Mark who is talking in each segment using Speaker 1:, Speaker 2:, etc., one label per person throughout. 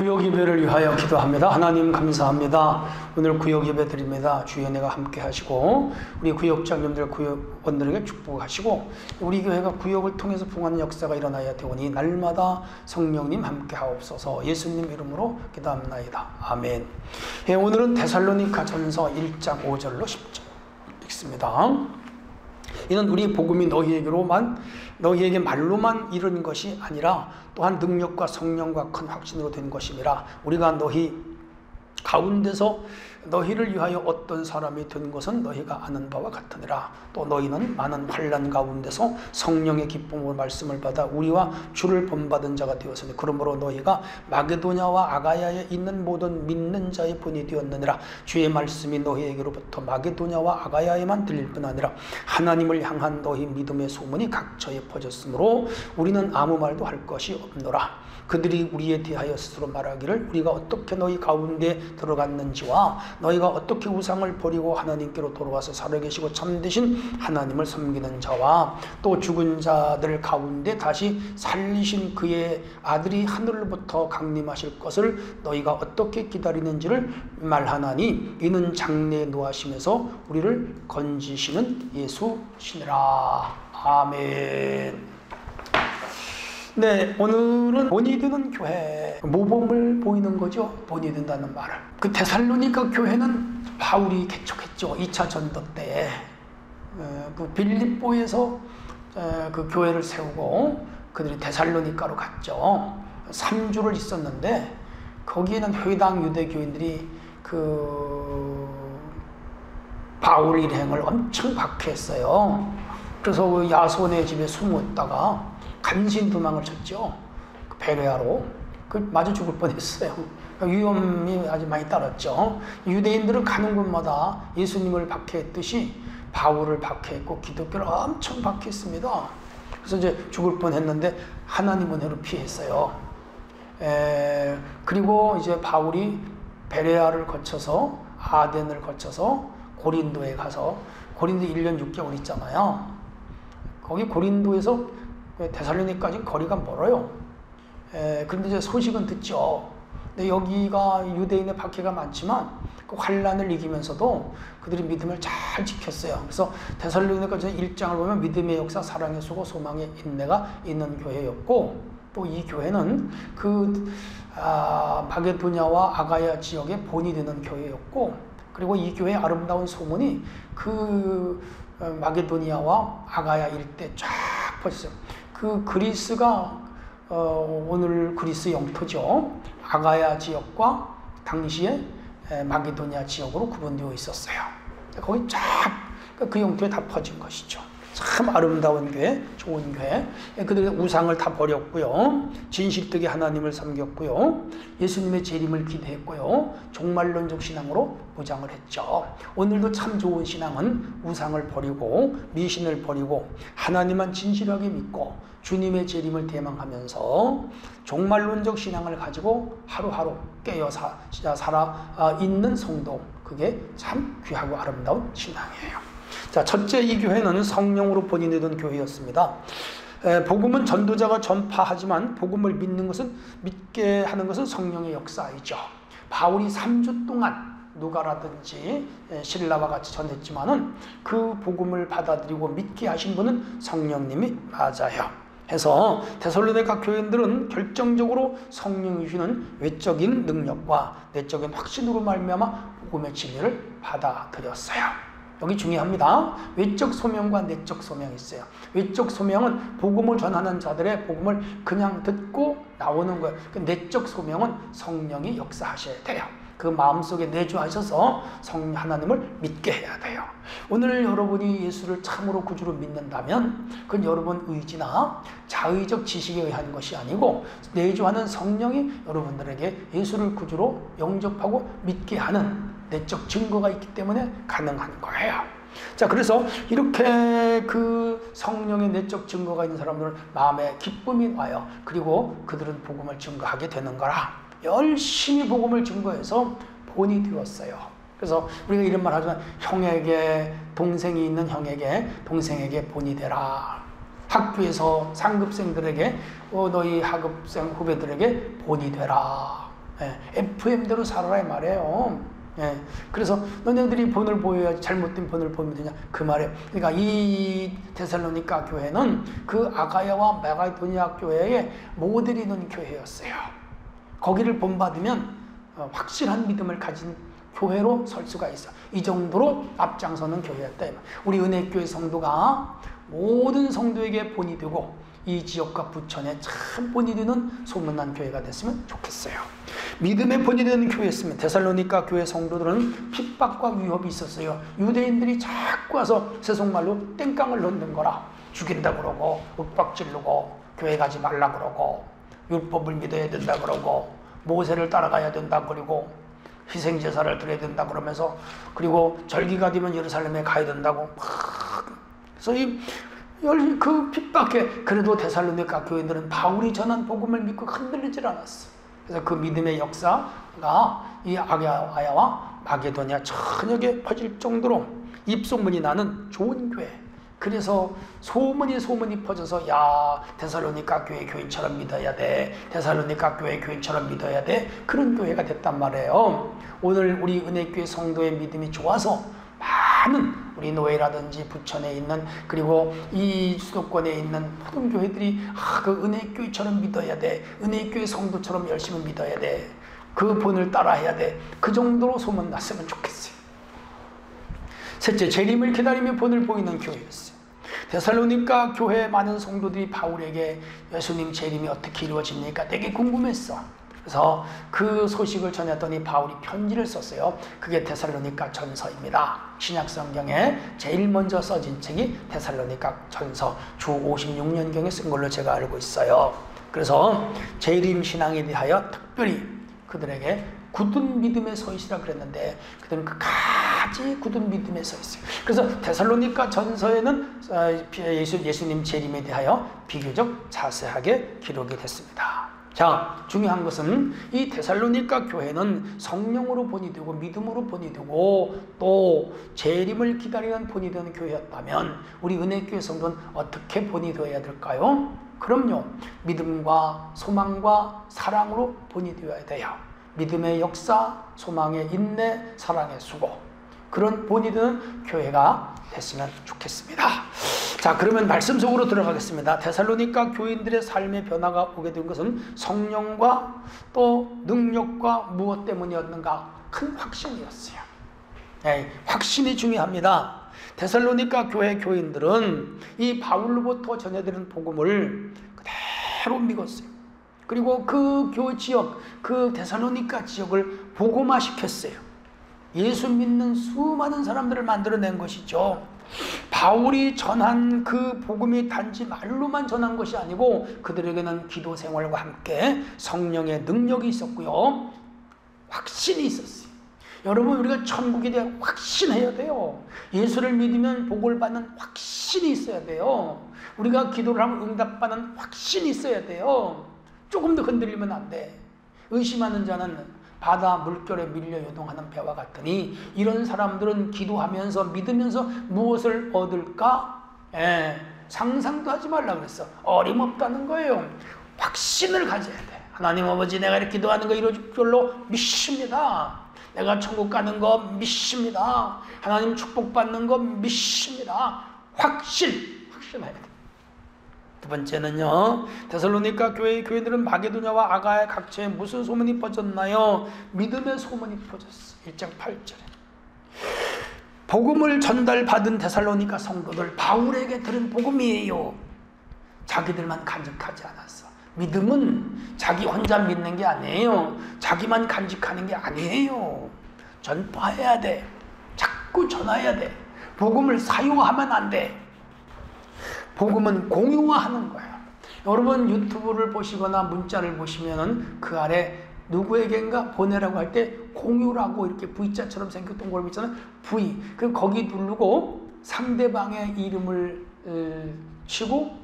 Speaker 1: 구역 예배를 위하여 기도합니다. 하나님 감사합니다. 오늘 구역 예배 드립니다. 주의 은혜가 함께 하시고 우리 구역장님들 구역원들에게 축복하시고 우리 교회가 구역을 통해서 풍성한 역사가 일어나야 되오니 날마다 성령님 함께 하옵소서. 예수님 이름으로 기도합나이다. 아멘. 예, 오늘은 데살로니가 전서 1장 5절로 10절 읽습니다. 이는 우리 복음이 너희에게 말로만 이른 것이 아니라 또한 능력과 성령과 큰 확신으로 된 것임이라. 우리가 너희 가운데서 너희를 위하여 어떤 사람이 된 것은 너희가 아는 바와 같으니라. 또 너희는 많은 환난 가운데서 성령의 기쁨으로 말씀을 받아 우리와 주를 본받은 자가 되었으니 그러므로 너희가 마게도냐와 아가야에 있는 모든 믿는 자의 본이 되었느니라. 주의 말씀이 너희에게로부터 마게도냐와 아가야에만 들릴 뿐 아니라 하나님을 향한 너희 믿음의 소문이 각처에 퍼졌으므로 우리는 아무 말도 할 것이 없노라. 그들이 우리에 대하여 스스로 말하기를 우리가 어떻게 너희 가운데 들어갔는지와 너희가 어떻게 우상을 버리고 하나님께로 돌아와서 살아계시고 참되신 하나님을 섬기는 자와 또 죽은 자들 가운데 다시 살리신 그의 아들이 하늘로부터 강림하실 것을 너희가 어떻게 기다리는지를 말하나니 이는 장래에 노하심에서 우리를 건지시는 예수시니라. 아멘. 네, 오늘은 본이 되는 교회, 모범을 보이는 거죠. 본이 된다는 말을. 그 데살로니가 교회는 바울이 개척했죠. 2차 전도 때 그 빌립보에서 그 교회를 세우고 그들이 데살로니가로 갔죠. 3주를 있었는데 거기에는 회당 유대교인들이 그 바울 일행을 엄청 박해했어요. 그래서 그 야손의 집에 숨었다가 간신도망을 쳤죠. 베레아로. 마저 죽을 뻔했어요. 위험이 아주 많이 따랐죠. 유대인들은 가는 곳마다 예수님을 박해했듯이 바울을 박해했고 기독교를 엄청 박해했습니다. 그래서 이제 죽을 뻔했는데 하나님 은혜로 피했어요. 그리고 이제 바울이 베레아를 거쳐서 아덴을 거쳐서 고린도에 가서 고린도 1년 6개월 있잖아요. 거기 고린도에서 데살로니까지 거리가 멀어요. 그런데 이제 소식은 듣죠. 근데 여기가 유대인의 박해가 많지만 그 환란을 이기면서도 그들이 믿음을 잘 지켰어요. 그래서 데살로니가 1장을 보면 믿음의 역사, 사랑의 수고, 소망의 인내가 있는 교회였고 또 이 교회는 마게도냐와 아가야 지역의 본이 되는 교회였고 그리고 이 교회의 아름다운 소문이 그 마게도니아와 아가야 일대 쫙 퍼졌어요. 그 그리스가 오늘 그리스 영토죠. 아가야 지역과 당시에 마게도니아 지역으로 구분되어 있었어요. 거기 쫙 그 영토에 다 퍼진 것이죠. 참 아름다운 교회, 좋은 교회. 그들의 우상을 다 버렸고요. 진실되게 하나님을 섬겼고요. 예수님의 재림을 기대했고요. 종말론적 신앙으로 무장을 했죠. 오늘도 참 좋은 신앙은 우상을 버리고 미신을 버리고 하나님만 진실하게 믿고 주님의 재림을 대망하면서 종말론적 신앙을 가지고 하루하루 깨어 살아 있는 성도. 그게 참 귀하고 아름다운 신앙이에요. 자, 첫째, 이 교회는 성령으로 본이 되던 교회였습니다. 복음은 전도자가 전파하지만 복음을 믿게 하는 것은 성령의 역사이죠. 바울이 3주 동안 누가라든지 실라와 같이 전했지만은 그 복음을 받아들이고 믿게 하신 분은 성령님이 맞아요. 해서 데살로니가 교인들은 결정적으로 성령이 주시는 외적인 능력과 내적인 확신으로 말미암아 복음의 진리를 받아들였어요. 여기 중요합니다. 외적 소명과 내적 소명이 있어요. 외적 소명은 복음을 전하는 자들의 복음을 그냥 듣고 나오는 거예요. 내적 소명은 성령이 역사하셔야 돼요. 그 마음속에 내주하셔서 성령 하나님을 믿게 해야 돼요. 오늘 여러분이 예수를 참으로 구주로 믿는다면 그건 여러분 의지나 자의적 지식에 의한 것이 아니고 내주하는 성령이 여러분들에게 예수를 구주로 영접하고 믿게 하는 내적 증거가 있기 때문에 가능한 거예요. 자, 그래서 이렇게 그 성령의 내적 증거가 있는 사람들은 마음에 기쁨이 와요. 그리고 그들은 복음을 증거하게 되는 거라. 열심히 복음을 증거해서 본이 되었어요. 그래서 우리가 이런 말 하지만 형에게 동생이 있는 형에게 동생에게 본이 되라. 학교에서 상급생들에게 너희 하급생 후배들에게 본이 되라. FM대로 살아라 이 말이에요. 그래서 너네들이 본을 보여야지 잘못된 본을 보면 되냐 그 말이에요. 그러니까 이 데살로니가 교회는 그 아가야와 마게도니아 교회의 모델이 있는 교회였어요. 거기를 본받으면 확실한 믿음을 가진 교회로 설 수가 있어. 이 정도로 앞장서는 교회였다. 우리 은혜교회 성도가 모든 성도에게 본이 되고 이 지역과 부천에 참 본이 되는 소문난 교회가 됐으면 좋겠어요. 믿음의 본이 되는 교회였으면 데살로니가 교회 성도들은 핍박과 위협이 있었어요. 유대인들이 자꾸 와서 세속말로 땡깡을 넣는 거라 죽인다 그러고 윽박지르고 교회 가지 말라 그러고 율법을 믿어야 된다 그러고 모세를 따라가야 된다 그러고 희생제사를 드려야 된다 그러면서 그리고 절기가 되면 예루살렘에 가야 된다고 그래서 그 핍박에 그래도 데살로니가 교인들은 바울이 전한 복음을 믿고 흔들리질 않았어. 그래서 그 믿음의 역사가 이 아가야와 마게도니아 전역에 퍼질 정도로 입소문이 나는 좋은 교회. 그래서 소문이 퍼져서 야 데살로니가 교회 교인처럼 믿어야 돼. 데살로니가 교회 교인처럼 믿어야 돼. 그런 교회가 됐단 말이에요. 오늘 우리 은혜교회 성도의 믿음이 좋아서 많은 우리 노예라든지 부천에 있는 그리고 이 수도권에 있는 모든 교회들이 그 은혜교회처럼 믿어야 돼. 은혜교회 성도처럼 열심히 믿어야 돼. 그 본을 따라해야 돼. 그 정도로 소문났으면 좋겠어요. 셋째, 재림을 기다리며 본을 보이는 교회였어요. 데살로니가 교회의 많은 성도들이 바울에게 예수님 재림이 어떻게 이루어집니까? 되게 궁금했어. 그래서 그 소식을 전했더니 바울이 편지를 썼어요. 그게 데살로니가 전서입니다. 신약 성경에 제일 먼저 써진 책이 데살로니가 전서 주 56년경에 쓴 걸로 제가 알고 있어요. 그래서 재림 신앙에 대하여 특별히 그들에게 굳은 믿음에 서 있으라 그랬는데 그들은 끝까지 굳은 믿음에 서 있어요. 그래서 데살로니가 전서에는 예수님 재림에 대하여 비교적 자세하게 기록이 됐습니다. 자, 중요한 것은 이 데살로니가 교회는 성령으로 본이 되고 믿음으로 본이 되고 또 재림을 기다리는 본이 되는 교회였다면 우리 은혜교회 성도는 어떻게 본이 되어야 될까요? 그럼요, 믿음과 소망과 사랑으로 본이 되어야 돼요. 믿음의 역사, 소망의 인내, 사랑의 수고, 그런 본이 되는 교회가 됐으면 좋겠습니다. 자, 그러면 말씀 속으로 들어가겠습니다. 데살로니가 교인들의 삶의 변화가 오게 된 것은 성령과 또 능력과 무엇 때문이었는가? 큰 확신이었어요. 확신이 중요합니다. 데살로니가 교회 교인들은 이 바울로부터 전해드린 복음을 그대로 믿었어요. 그리고 그 교회 지역, 그 데살로니가 지역을 복음화시켰어요. 예수 믿는 수많은 사람들을 만들어낸 것이죠. 바울이 전한 그 복음이 단지 말로만 전한 것이 아니고 그들에게는 기도 생활과 함께 성령의 능력이 있었고요. 확신이 있었어요. 여러분, 우리가 천국에 대해 확신해야 돼요. 예수를 믿으면 복을 받는 확신이 있어야 돼요. 우리가 기도를 하면 응답받는 확신이 있어야 돼요. 조금 더 흔들리면 안 돼. 의심하는 자는 바다 물결에 밀려 요동하는 배와 같으니 이런 사람들은 기도하면서 믿으면서 무엇을 얻을까? 상상도 하지 말라 그랬어. 어림없다는 거예요. 확신을 가져야 돼. 하나님 아버지, 내가 이렇게 기도하는 거 이루어질 줄로 믿습니다. 내가 천국 가는 거 믿습니다. 하나님 축복받는 거 믿습니다. 확신해야 돼. 두 번째는요, 데살로니가 교회의 교인들은 마게도냐와 아가야 각처에 무슨 소문이 퍼졌나요? 믿음의 소문이 퍼졌어. 1장 8절에 복음을 전달받은 데살로니가 성도들, 바울에게 들은 복음이에요. 자기들만 간직하지 않았어. 믿음은 자기 혼자 믿는 게 아니에요. 자기만 간직하는 게 아니에요. 전파해야 돼. 자꾸 전해야 돼. 복음을 사유하면 안 돼. 복음은 공유화하는 거예요. 여러분 유튜브를 보시거나 문자를 보시면은 그 아래 누구에겐가 보내라고 할 때 공유라고 이렇게 V자처럼 생긴 동그라미 있잖아요. V. 그럼 거기 누르고 상대방의 이름을 치고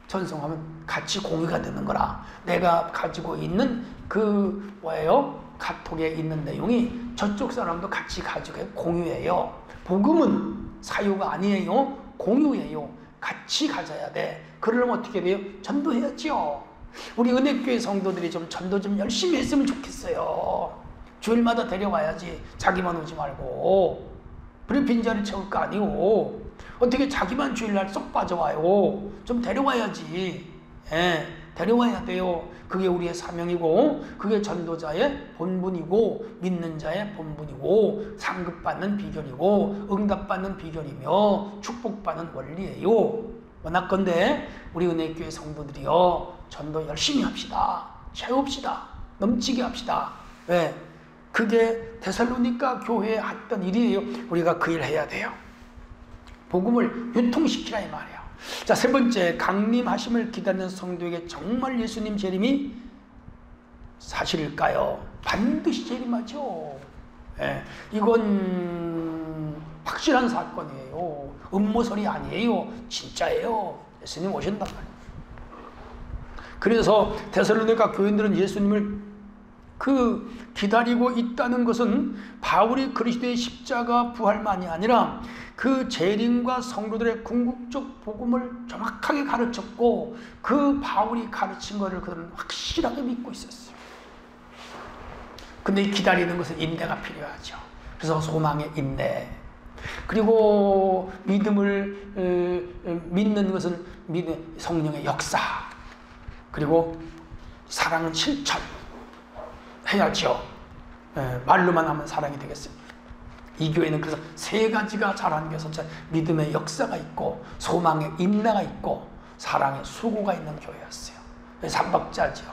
Speaker 1: 전송하면 같이 공유가 되는 거라. 내가 가지고 있는 그 뭐예요? 카톡에 있는 내용이 저쪽 사람도 같이 가지고 공유해요. 복음은 사유가 아니에요. 공유예요. 같이 가져야 돼. 그러려면 어떻게 돼요? 전도해야죠. 우리 은혜교회 성도들이 좀 전도 좀 열심히 했으면 좋겠어요. 주일마다 데려와야지. 자기만 오지 말고. 그래 빈자리 채울 거 아니오. 어떻게 자기만 주일날 쏙 빠져와요. 좀 데려와야지. 예, 데려와야 돼요. 그게 우리의 사명이고, 그게 전도자의 본분이고, 믿는 자의 본분이고, 상급받는 비결이고, 응답받는 비결이며, 축복받는 원리예요. 원하건대 우리 은혜교회 성도들이요, 전도 열심히 합시다. 채웁시다. 넘치게 합시다. 왜? 그게 데살로니가 교회에 했던 일이에요. 우리가 그 일 해야 돼요. 복음을 유통시키라 이 말이에요. 자, 세 번째, 강림하심을 기다리는 성도에게 정말 예수님 재림이 사실일까요? 반드시 재림하죠. 예, 이건 확실한 사건이에요. 음모설이 아니에요. 진짜예요. 예수님 오신단 말이에요. 그래서 데살로니가 교인들은 예수님을 기다리고 있다는 것은 바울이 그리스도의 십자가 부활만이 아니라 그 재림과 성도들의 궁극적 복음을 정확하게 가르쳤고, 그 바울이 가르친 것을 그들은 확실하게 믿고 있었어요. 근데 기다리는 것은 인내가 필요하죠. 그래서 소망의 인내, 그리고 믿음을 믿는 것은 성령의 역사, 그리고 사랑은 실천 해야죠. 말로만 하면 사랑이 되겠습니다. 이 교회는 그래서 세 가지가 잘하는 게 첫째, 믿음의 역사가 있고, 소망의 인내가 있고, 사랑의 수고가 있는 교회였어요. 삼박자죠.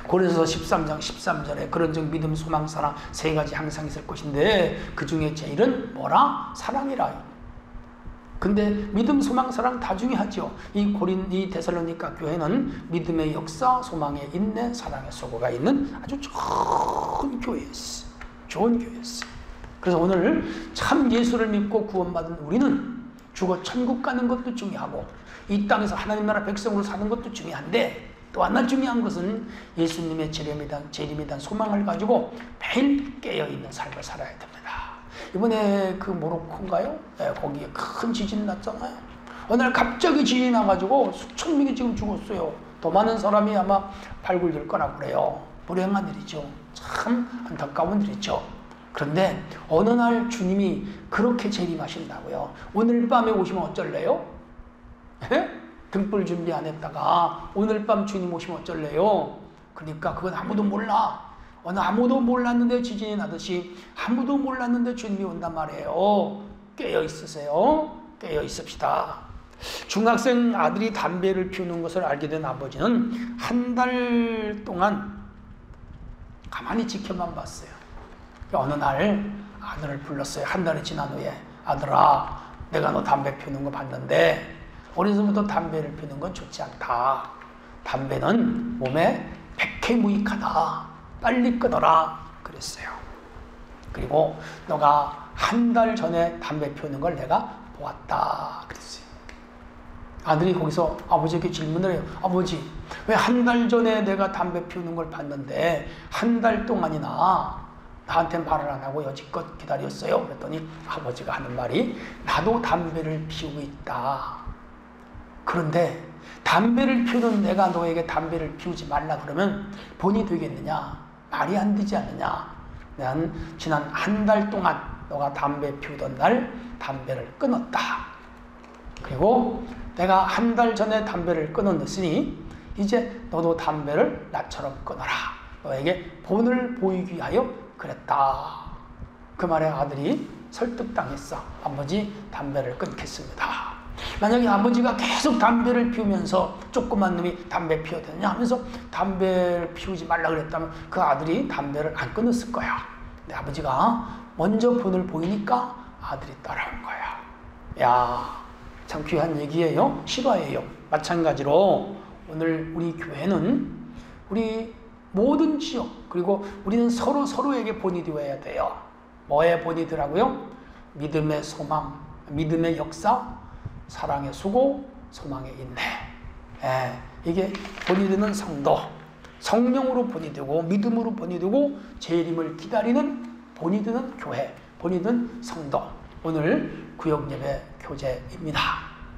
Speaker 1: 고린도서 13장 13절에 그런 즉 믿음, 소망, 사랑 세 가지 항상 있을 것인데 그 중에 제일은 뭐라? 사랑이라. 근데 믿음, 소망, 사랑 다 중요하죠. 이 데살로니가 교회는 믿음의 역사, 소망의 인내, 사랑의 수고가 있는 아주 좋은 교회였어요. 좋은 교회였어요. 그래서 오늘 참 예수를 믿고 구원받은 우리는 죽어 천국 가는 것도 중요하고, 이 땅에서 하나님 나라 백성으로 사는 것도 중요한데, 또 하나 중요한 것은 예수님의 재림에 대한 소망을 가지고 매일 깨어있는 삶을 살아야 됩니다. 이번에 그 모로코인가요? 네, 거기에 큰 지진이 났잖아요. 어느 날 갑자기 지진이 나가지고 수천 명이 지금 죽었어요. 더 많은 사람이 아마 발굴될 거라고 그래요. 불행한 일이죠. 참 안타까운 일이죠. 그런데 어느 날 주님이 그렇게 재림하신다고요. 오늘 밤에 오시면 어쩔래요? 등불 준비 안 했다가 오늘 밤 주님 오시면 어쩔래요? 그러니까 그건 아무도 몰라. 아무도 몰랐는데 지진이 나듯이 아무도 몰랐는데 주님이 온단 말이에요. 깨어 있으세요. 깨어 있읍시다. 중학생 아들이 담배를 피우는 것을 알게 된 아버지는 한 달 동안 가만히 지켜만 봤어요. 어느 날 아들을 불렀어요. 한 달이 지난 후에, 아들아, 내가 너 담배 피우는 거 봤는데 어려서부터 담배를 피우는 건 좋지 않다. 담배는 몸에 백해무익하다. 빨리 끊어라. 그랬어요. 그리고 너가 한 달 전에 담배 피우는 걸 내가 보았다. 그랬어요. 아들이 거기서 아버지에게 질문을 해요. 아버지, 왜 한 달 전에 내가 담배 피우는 걸 봤는데 한 달 동안이나 나한테 말을 안 하고 여지껏 기다렸어요? 그랬더니 아버지가 하는 말이, 나도 담배를 피우고 있다. 그런데 담배를 피우는 내가 너에게 담배를 피우지 말라 그러면 본이 되겠느냐? 말이 안 되지 않느냐? 난 지난 한 달 동안 너가 담배 피우던 날 담배를 끊었다. 그리고 내가 한 달 전에 담배를 끊었으니 이제 너도 담배를 나처럼 끊어라. 너에게 본을 보이기 위하여 그랬다. 그 말에 아들이 설득당했어. 아버지, 담배를 끊겠습니다. 만약에 아버지가 계속 담배를 피우면서 조그만 놈이 담배 피워야 되느냐 하면서 담배를 피우지 말라 그랬다면 그 아들이 담배를 안 끊었을 거야. 근데 아버지가 먼저 본을 보이니까 아들이 따라온 거야. 야, 참 귀한 얘기예요. 실화예요. 마찬가지로 오늘 우리 교회는 우리 모든 지역, 그리고 우리는 서로에게 본이 되어야 돼요. 뭐의 본이 되라고요? 믿음의 소망, 믿음의 역사, 사랑의 수고, 소망의 인내. 이게 본이 되는 성도, 성령으로 본이 되고 믿음으로 본이 되고 재림을 기다리는 본이 되는 교회, 본이 되는 성도. 오늘 구역예배 교제입니다.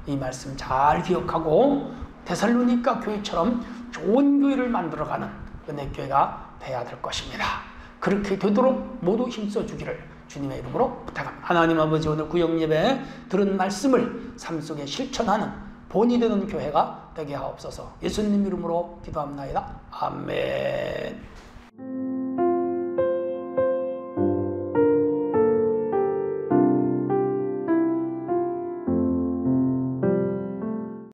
Speaker 1: 이 말씀 잘 기억하고 데살로니가 교회처럼 좋은 교회를 만들어가는 은혜교회가 돼야 될 것입니다. 그렇게 되도록 모두 힘써주기를 주님의 이름으로 부탁합니다. 하나님 아버지, 오늘 구역예배 들은 말씀을 삶 속에 실천하는 본이 되는 교회가 되게 하옵소서. 예수님 이름으로 기도합나이다. 아멘.